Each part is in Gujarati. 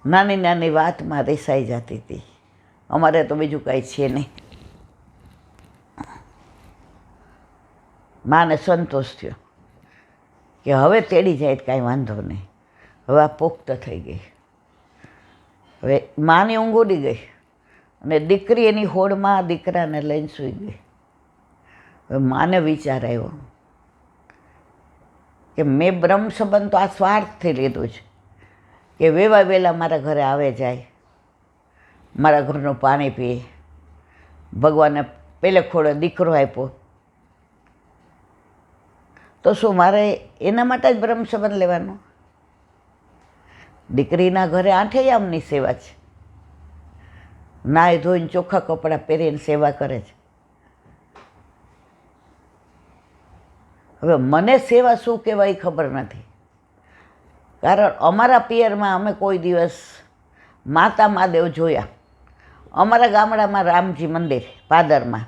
નાની નાની વાતમાં રિસાઈ જતી હતી. અમારે તો બીજું કાંઈ છે નહીં. માને સંતોષ થયો કે હવે તેડી જાય તો કાંઈ વાંધો નહીં, હવે આ પુખ્ત થઈ ગઈ. હવે માની ઊંઘ ઉડી ગઈ અને દીકરી એની હોડમાં દીકરાને લઈને સૂઈ ગઈ. હવે માને વિચાર આવ્યો કે મેં બ્રહ્મ સંબંધ તો આ સ્વાર્થથી લીધું છે કે વેવા વેલા મારા ઘરે આવે જાય, મારા ઘરનું પાણી પીએ. ભગવાને પેલે ખોડે દીકરો આપ્યો તો શું મારે એના માટે જ બ્રહ્મ સંબંધ લેવાનો? દીકરીના ઘરે આઠેયામની સેવા છે. નાહી ધોઈને ચોખ્ખા કપડાં પહેરીને સેવા કરે છે. હવે મને સેવા શું કહેવાય એ ખબર નથી, કારણ અમારા પિયરમાં અમે કોઈ દિવસ માતા મહાદેવ જોયા. અમારા ગામડામાં રામજી મંદિર પાદરમાં,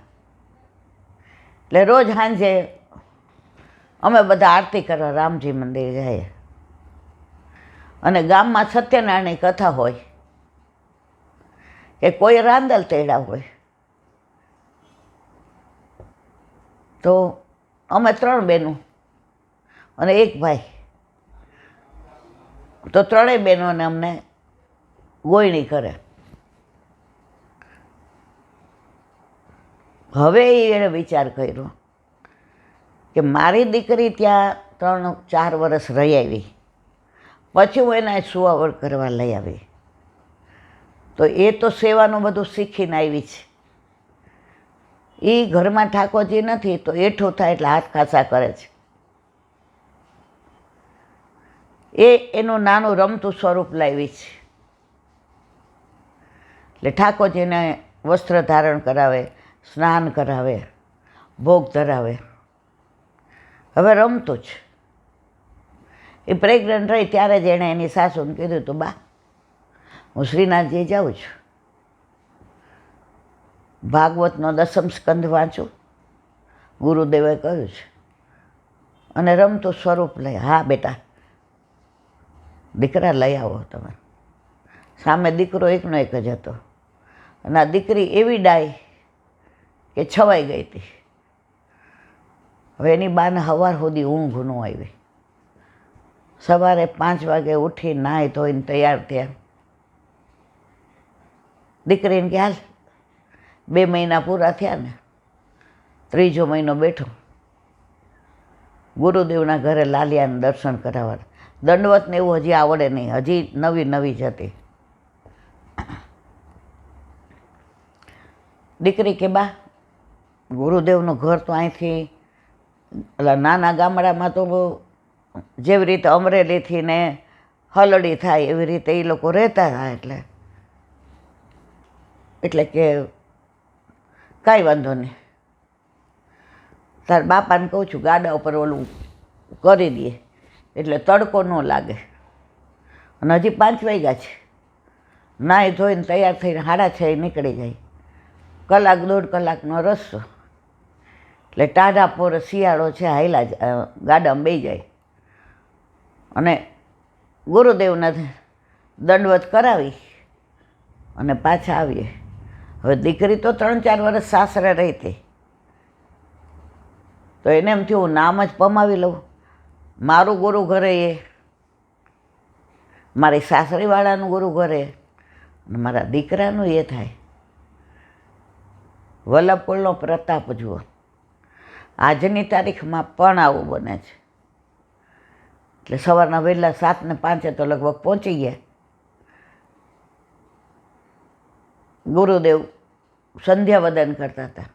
એટલે રોજ સાંજે અમે બધા આરતી કરવા રામજી મંદિર જઈએ. અને ગામમાં સત્યનારાયણની કથા હોય કે કોઈ રાંદલ તેડા હોય તો અમે 3 બહેનો અને 1 ભાઈ, તો 3 બહેનોને અમને ગોયણી કરે. હવે એણે વિચાર કર્યો કે મારી દીકરી ત્યાં 3-4 વર્ષ રહી આવી, પછી હું એને સુવાવડ કરવા લઈ આવી, તો એ તો સેવાનું બધું શીખીને આવી છે. એ ઘરમાં ઠાકોરજી નથી તો એઠું થાય એટલે હાથ ખાસા કરે છે. એ એનું નાનું રમતું સ્વરૂપ લાવી છે. એટલે ઠાકોરજીને વસ્ત્ર ધારણ કરાવે, સ્નાન કરાવે, ભોગ ધરાવે. હવે રમતું જ. એ પ્રેગ્નન્ટ રહી ત્યારે જ એણે એની સાસુને કીધું હતું, બા હું શ્રીનાથજી જાઉં છું, ભાગવતનો 10મ સ્કંધ વાંચું, ગુરુદેવે કહ્યું છે, અને રમતું સ્વરૂપ લઈ. હા બેટા, દીકરા લઈ આવો તમે. સામે દીકરો એકનો એક જ હતો અને આ દીકરી એવી ડાય કે છવાઈ ગઈ હતી. હવે એની બાને સવાર સુધી ઊંઘ ન આવી. સવારે 5 વાગે ઉઠી નાહી ધોઈને તૈયાર થયા. દીકરીને કે હાલ 2 મહિના પૂરા થયા ને, 3જો મહિનો બેઠો. ગુરુદેવના ઘરે લાલિયાને દર્શન કરાવવા. દંડવતને એવું હજી આવડે નહીં, હજી નવી જ હતી. દીકરી કે બા ગુરુદેવનું ઘર તો અહીંથી નાના ગામડામાં તો જેવી રીતે અમરેલીથી ને હલડી થાય એવી રીતે એ લોકો રહેતા હતા. એટલે કે કાંઈ વાંધો નહીં, તાર બાપાને કહું છું ગાડા ઉપર ઓલું કરી દે એટલે તડકો ન લાગે. અને હજી 5 વાગ્યા છે. નાહી ધોઈને તૈયાર થઈને 6:30 નીકળી જાય. 1-1.5 કલાકનો રસ્તો. એટલે ટાઢા પોર શિયાળો છે, હાયલા ગાડામાં બેસી જાય અને ગુરુદેવને દંડવત કરાવી અને પાછા આવીએ. હવે દીકરી તો 3-4 વર્ષ સાસરે રહી હતી, તો એને એમ થયું નામ જ પમાવી લઉં. મારું ગુરુ ઘરે એ, મારી સાસરીવાળાનું ગુરુ ઘરે અને મારા દીકરાનું એ થાય. વલ્લભકુળનો પ્રતાપ જુઓ. આજની તારીખમાં પણ આવું બને છે. એટલે સવારના વહેલા 7:05 તો લગભગ પહોંચી ગયા. ગુરુદેવ સંધ્યાવદન કરતા હતા.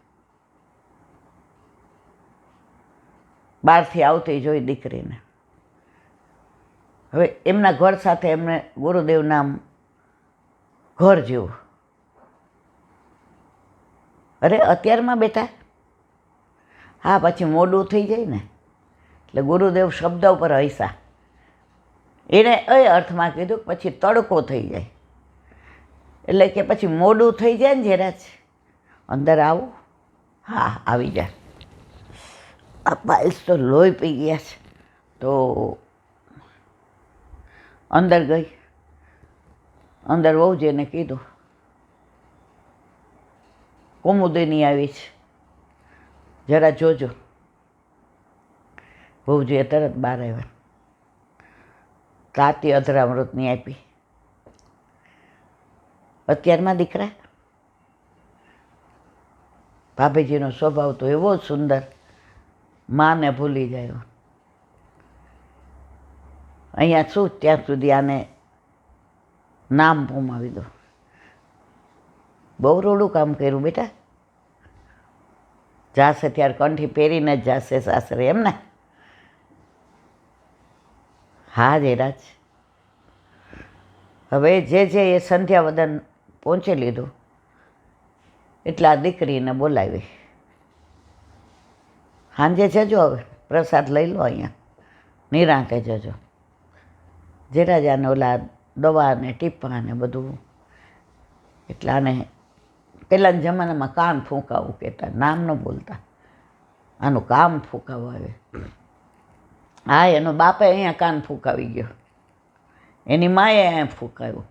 બહારથી આવતી જોઈ દીકરીને. હવે એમના ઘર સાથે એમને ગુરુદેવના ઘર જેવું. અરે અત્યારમાં બેટા? હા, પછી મોડું થઈ જાય ને. એટલે ગુરુદેવ શબ્દ ઉપર હસ્યા. એણે એ અર્થમાં કીધું પછી તડકો થઈ જાય, એટલે કે પછી મોડું થઈ જાય ને જરાજ, અંદર આવું. હા, આવી જાય. આ પાઇલ્સ તો લોહી પી ગયા છે. તો અંદર ગઈ અંદર વહુજીને કીધું કુમુદિની આવી છે, જરા જોજો. વહુજીએ તરત બહાર આવ્યા, તાતી અધરામૃતની આપી. અત્યારમાં દીકરા ભાભીજીનો સ્વભાવ તો એવો જ સુંદર, માને ભૂલી જાય. અહીંયા શું ત્યાં સુધી આને નામ પૂમાવી દો. બહુ રોડું કામ કર્યું બેટા. જાશે ત્યારે કંઠી પહેરીને જ જાશે સાસરે, એમ ને? હા જયરાજ. હવે જે એ સંધ્યાવદન પહોંચી લીધું એટલે આ દીકરીને બોલાવી. સાંજે જજો, હવે પ્રસાદ લઈ લો, અહીંયા નિરાંતે જજો. જયરાજાને ઓલા દવા ને ટીપા ને બધું, એટલે આને પહેલાંના જમાનામાં કાન ફૂંકાવું કહેતા, નામ ન બોલતા. આનું કામ ફૂંકાવું આવે. હા, એનો બાપે અહીંયા કાન ફૂંકાવી ગયો, એની માએ અહીંયા ફૂંકાવ્યું,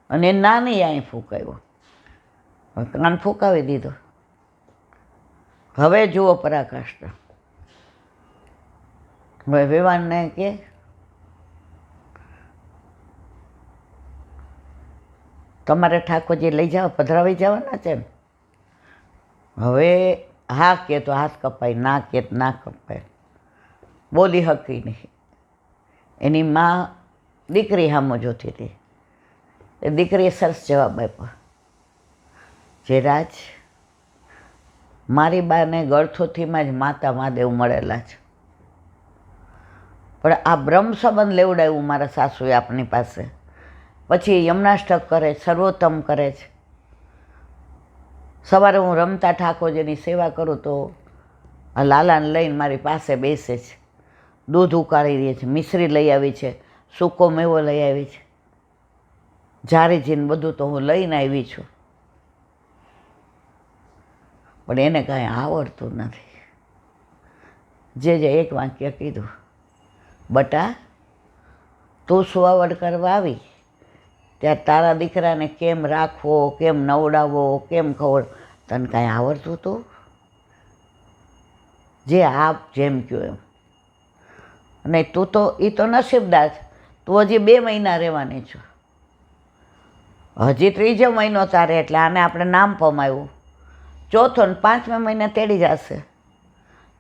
અને એ નાની અહીં ફૂંકાવ્યો. કાન ફૂંકાવી દીધો. હવે જુઓ પરાકાષ્ઠ. હવે વેવાણને કે તમારે ઠાકોરજી લઈ જાઓ, પધરાવી જવાના છે ને? હવે હા કે તો હાથ કપાય, ના કે તો ના કપાય. બોલી હકી નહીં. એની મા દીકરી સામું જોતી હતી. એ દીકરીએ સરસ જવાબ આપ્યો, જયરાજ, મારી બાને ગળથોથીમાં જ માતા મહાદેવ મળેલા છે, પણ આ બ્રહ્મ સંબંધ લેવડાવ્યું મારા સાસુએ આપની પાસે. પછી યમનાષ્ટક કરે, સર્વોત્તમ કરે છે. સવારે હું રમતા ઠાકોરજીની સેવા કરું તો આ લાલાને લઈને મારી પાસે બેસે છે, દૂધ ઉકાળી દે છે, મિશ્રી લઈ આવી છે, સૂકો મેવો લઈ આવી છે, જારીજીને બધું તો હું લઈને આવી છું, પણ એને કાંઈ આવડતું નથી. જે એક વાક્ય કીધું, બટા તું સુવાવડ કરવા આવી ત્યારે તારા દીકરાને કેમ રાખવો, કેમ નવડાવવો, કેમ ખવડ, તને કાંઈ આવડતું હતું? જે આપ જેમ કહ્યું એમ. અને તું તો એ તો નસીબદાર છે, તું હજી 2 મહિના રહેવાની છો, હજી 3જો મહિનો તારે, એટલે આને આપણે નામ પમાવ્યું. 4થો ને 5મા મહિને તેડી જશે.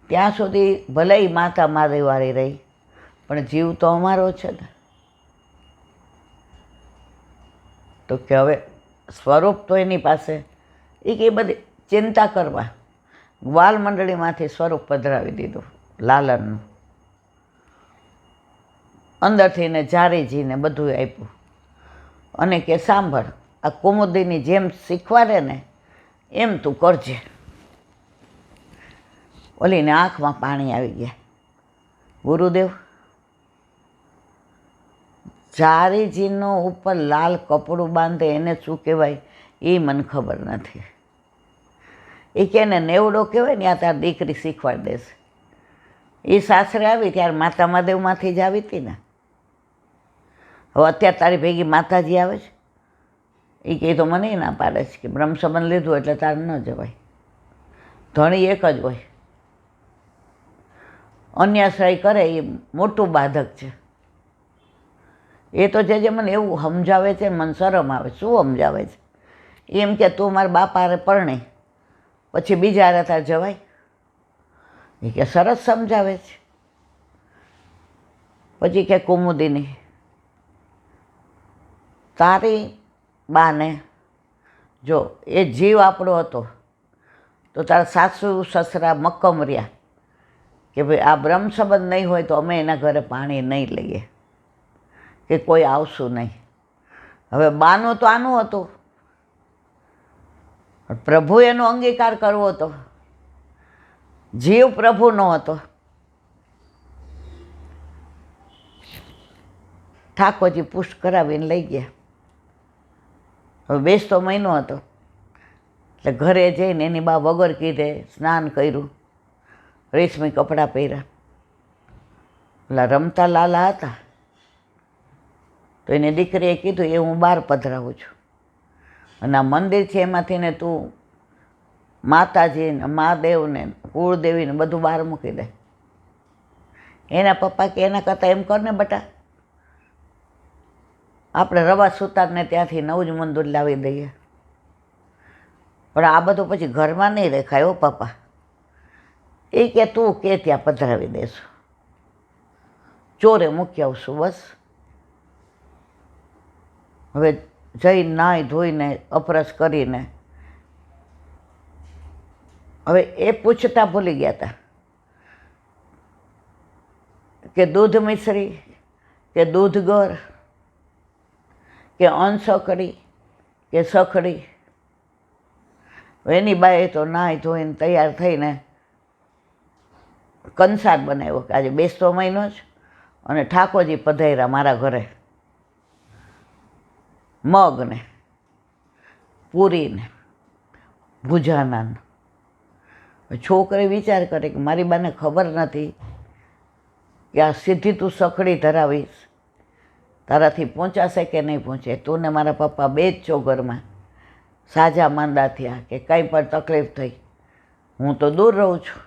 ત્યાં સુધી ભલે માતા મહાદેવવાળી રહી, પણ જીવ તો અમારો છે ને. તો કે હવે સ્વરૂપ તો એની પાસે, એ કે બધી ચિંતા કરવા. ગ્વાલ મંડળીમાંથી સ્વરૂપ પધરાવી દીધું લાલનનું, અંદરથી ને જારીજીને બધું આપ્યું. અને કે સાંભળ, આ કુમુદીની જેમ શીખવાડે ને એમ તું કરજે. ઓલીને આંખમાં પાણી આવી ગયા. ગુરુદેવ, જારીજીનો ઉપર લાલ કપડું બાંધે એને શું કહેવાય એ મને ખબર નથી. એ કે એને નેવડો કહેવાય ને, આ તાર દીકરી શીખવાડી દેશે. એ સાસરે આવી ત્યારે માતા મહાદેવમાંથી જ આવી હતી ને. હવે અત્યારે તારી ભેગી માતાજી આવે છે, એ કહે તો મને ના પાડે છે કે બ્રહ્મ સંબંધ લીધું એટલે તારે ન જવાય. ધણી એક જ હોય, અન્યાશ્રય કરે એ મોટું બાધક છે. એ તો જે મને એવું સમજાવે છે, મને શરમ આવે. શું સમજાવે છે? એમ કે તું મારા બાપા હારે પરણે પછી બીજા હારે તારે જવાય? એ કે સરસ સમજાવે છે. પછી કે કુમુદિની, તારી બાને જો એ જીવ આપણો હતો તો તારા સાસુ સસરા મક્કમ રહ્યા કે ભાઈ આ બ્રહ્મ સંબંધ નહીં હોય તો અમે એના ઘરે પાણી નહીં લઈએ, કે કોઈ આવશું નહીં. હવે બાનું તો આનું હતું, પ્રભુ એનો અંગીકાર કરવો હતો, જીવ પ્રભુનો હતો. ઠાકોરજી પુષ્ટ કરાવીને લઈ ગયા. હવે બેસતો મહિનો હતો એટલે ઘરે જઈને એની બા વગર કીધે સ્નાન કર્યું, રેશમી કપડાં પહેર્યા. પેલા રમતા લાલા હતા તો એની દીકરીએ કીધું એ હું બહાર પધરાવું છું, અને આ મંદિર છે એમાંથી ને તું માતાજીને, મહાદેવને, કુળદેવીને બધું બહાર મૂકી દે. એના પપ્પા કે એના કરતાં એમ કર ને બટા, આપણે રવા સુતારને ત્યાંથી નવું જ મંદિર લાવી દઈએ. પણ આ બધું પછી ઘરમાં નહીં રેખાય હો પપ્પા. એ કે તું કે ત્યાં પધરાવી દેશું, ચોરે મૂકી આવશું બસ. હવે જઈ નાહી ધોઈને અપરસ કરીને હવે એ પૂછતા ભૂલી ગયા હતા કે દૂધ મિશ્રી કે દૂધ ગર કે અનસકડી કે સખડી. એની બાએ તો નાહી ધોઈને તૈયાર થઈને કંસાર બનાવ્યો કે આજે બેસતો મહિનો જ, અને ઠાકોરજી પધાર્યા મારા ઘરે. મગને, પૂરીને, ભુજાના. છોકરી વિચાર કરે કે મારી બાને ખબર નથી કે આ સીધી તું સખડી ધરાવીશ, તારાથી પહોંચાશે કે નહીં પહોંચે. તું ને મારા પપ્પા બે જ છો ઘરમાં, સાજા માંદા થયા કે કંઈ પણ તકલીફ થઈ, હું તો દૂર રહું છું.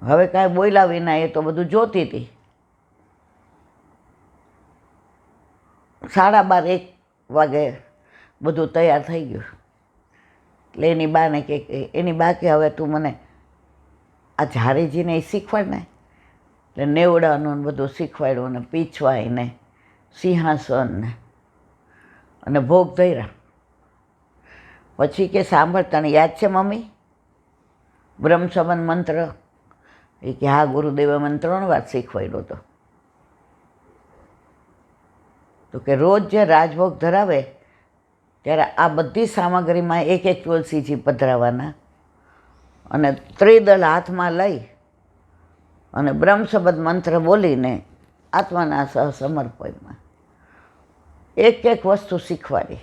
હવે કાંઈ બોલ્યા વિના એ તો બધું જોતી હતી. 12:30 વાગે બધું તૈયાર થઈ ગયું. એટલે એની બાને કે એની બા કે હવે તું મને આ ઝારીજીને એ શીખવાડ ને. એટલે નેવડાનું બધું શીખવાડ્યું, ને પીછવાઈને, સિંહાસન ને, અને ભોગ ધર્યા. પછી કે સાંભળ, તને યાદ છે મમ્મી બ્રહ્મ સંબંધ મંત્ર? એ કે હા, ગુરુદેવે મને 3 વાર શીખવાડ્યો હતો. તો કે રોજ જે રાજભોગ ધરાવે ત્યારે આ બધી સામગ્રીમાં એક એક તુલસીજી પધરાવવાના, અને ત્રિદલ હાથમાં લઈ અને બ્રહ્મ સંબંધ મંત્ર બોલીને આત્માના સહસમર્પણમાં એક એક વસ્તુ શીખવાડી.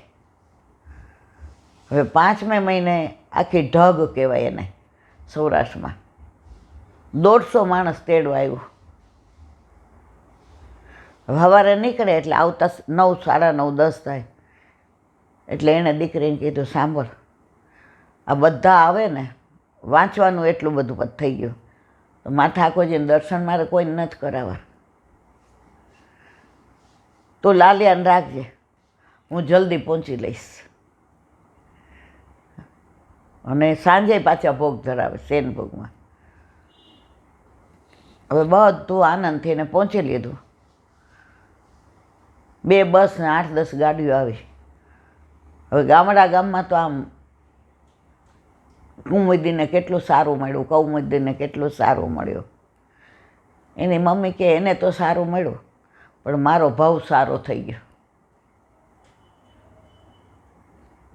હવે 5મે મહિને આખી ઢગ કહેવાય એને સૌરાષ્ટ્રમાં, 150 માણસ તેડવા આવ્યું. સવારે નીકળે એટલે આવતા 9, 9:30, 10 થાય. એટલે એણે દીકરીને કીધું સાંભળ, આ બધા આવે ને વાંચવાનું એટલું બધું થઈ ગયું, તો મા ઠાકોરજીને દર્શન મારે કોઈને નથી કરાવવા. તું લાલિયાને રાખજે, હું જલ્દી પહોંચી લઈશ. અને સાંજે પાછા ભોગ ધરાવે શેન ભોગમાં. હવે બધું આનંદથી એને પહોંચી લીધું. 2 બસ ને 8-10 ગાડીઓ આવી. હવે ગામમાં તો આમ કુમુદીને કેટલું સારું મળ્યું, કૌમુદીને કેટલું સારું મળ્યું. એની મમ્મી કે એને તો સારું મળ્યું, પણ મારો ભાવ સારો થઈ ગયો.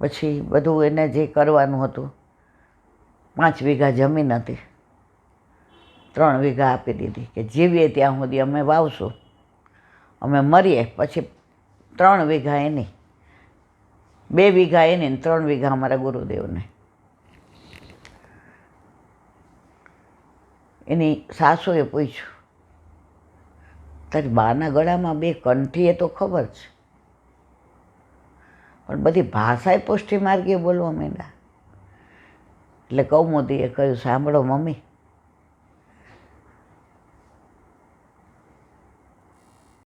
પછી બધું એને જે કરવાનું હતું, 5 વીઘા જમીન હતી, 3 વીઘા આપી દીધી કે જીવીએ ત્યાં સુધી અમે વાવશું, અમે મરીએ પછી 3 વીઘા એની, 2 વીઘા એની ને 3 વીઘા અમારા ગુરુદેવને. એની સાસુએ પૂછ્યું, તારી બાના ગળામાં 2 કંઠી એ તો ખબર છે, પણ બધી ભાષાએ પુષ્ટિ માર્ગે બોલવા માંડ્યા. એટલે કૌમુદીએ કહ્યું, સાંભળો મમ્મી,